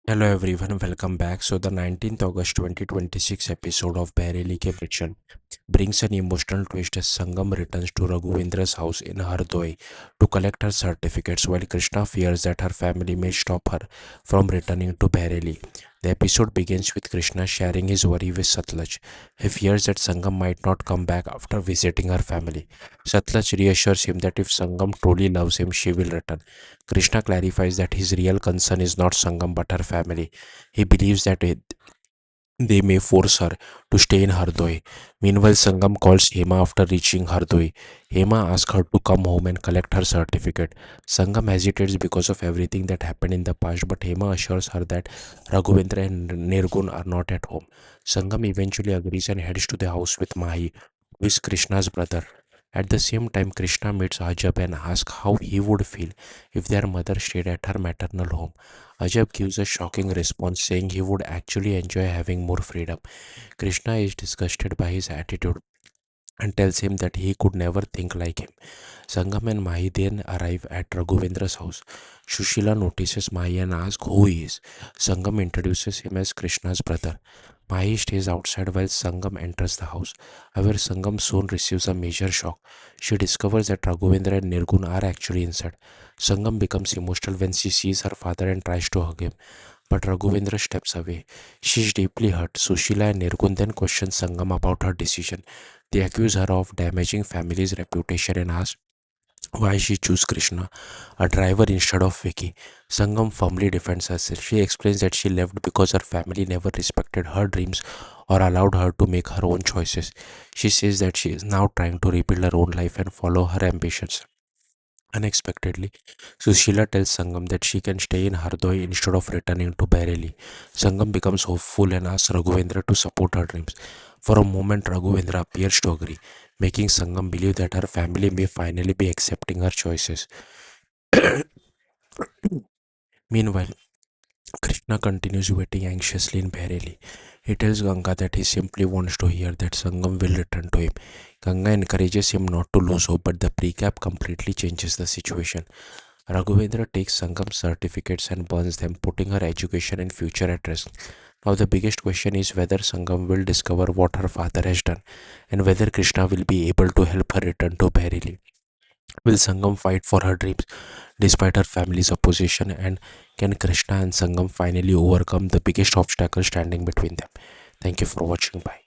Hello everyone, welcome back. So the 19th August 2026 episode of Bareilly Bacchan brings an emotional twist as Sangam returns to Raghuvendra's house in Hardoi to collect her certificates while Krishna fears that her family may stop her from returning to Bareilly. The episode begins with Krishna sharing his worry with Satlaj. He fears that Sangam might not come back after visiting her family. Satlaj reassures him that if Sangam truly loves him, she will return. Krishna clarifies that his real concern is not Sangam but her family. He believes that they may force her to stay in Hardoi. Meanwhile, Sangam calls Hema after reaching Hardoi. Hema asks her to come home and collect her certificate. Sangam hesitates because of everything that happened in the past, but Hema assures her that Raghavendra and Nirgun are not at home. Sangam eventually agrees and heads to the house with Mahi, who is Krishna's brother. At the same time, Krishna meets Ajab and asks how he would feel if their mother stayed at her maternal home. Ajab gives a shocking response saying he would actually enjoy having more freedom. Krishna is disgusted by his attitude and tells him that he could never think like him. Sangam and Mahi then arrive at Raghuvendra's house. Shushila notices Mahi and asks who he is. Sangam introduces him as Krishna's brother. Mahi stays outside while Sangam enters the house. However, Sangam soon receives a major shock. She discovers that Raghavendra and Nirgun are actually inside. Sangam becomes emotional when she sees her father and tries to hug him. But Raghavendra steps away. She is deeply hurt. Sushila and Nirgun then question Sangam about her decision. They accuse her of damaging family's reputation and ask why she chose Krishna, a driver instead of Vicky. Sangam firmly defends herself. She explains that she left because her family never respected her dreams or allowed her to make her own choices. She says that she is now trying to rebuild her own life and follow her ambitions. Unexpectedly, Sushila tells Sangam that she can stay in Hardoi instead of returning to Bareilly. Sangam becomes hopeful and asks Raghavendra to support her dreams. For a moment, Raghavendra appears to agree, making Sangam believe that her family may finally be accepting her choices. Meanwhile, Krishna continues waiting anxiously in Bareilly. He tells Ganga that he simply wants to hear that Sangam will return to him. Ganga encourages him not to lose hope, but the precap completely changes the situation. Raghavendra takes Sangam's certificates and burns them, putting her education and future at risk. Now, the biggest question is whether Sangam will discover what her father has done and whether Krishna will be able to help her return to Bareilly. Will Sangam fight for her dreams despite her family's opposition? And can Krishna and Sangam finally overcome the biggest obstacle standing between them? Thank you for watching. Bye.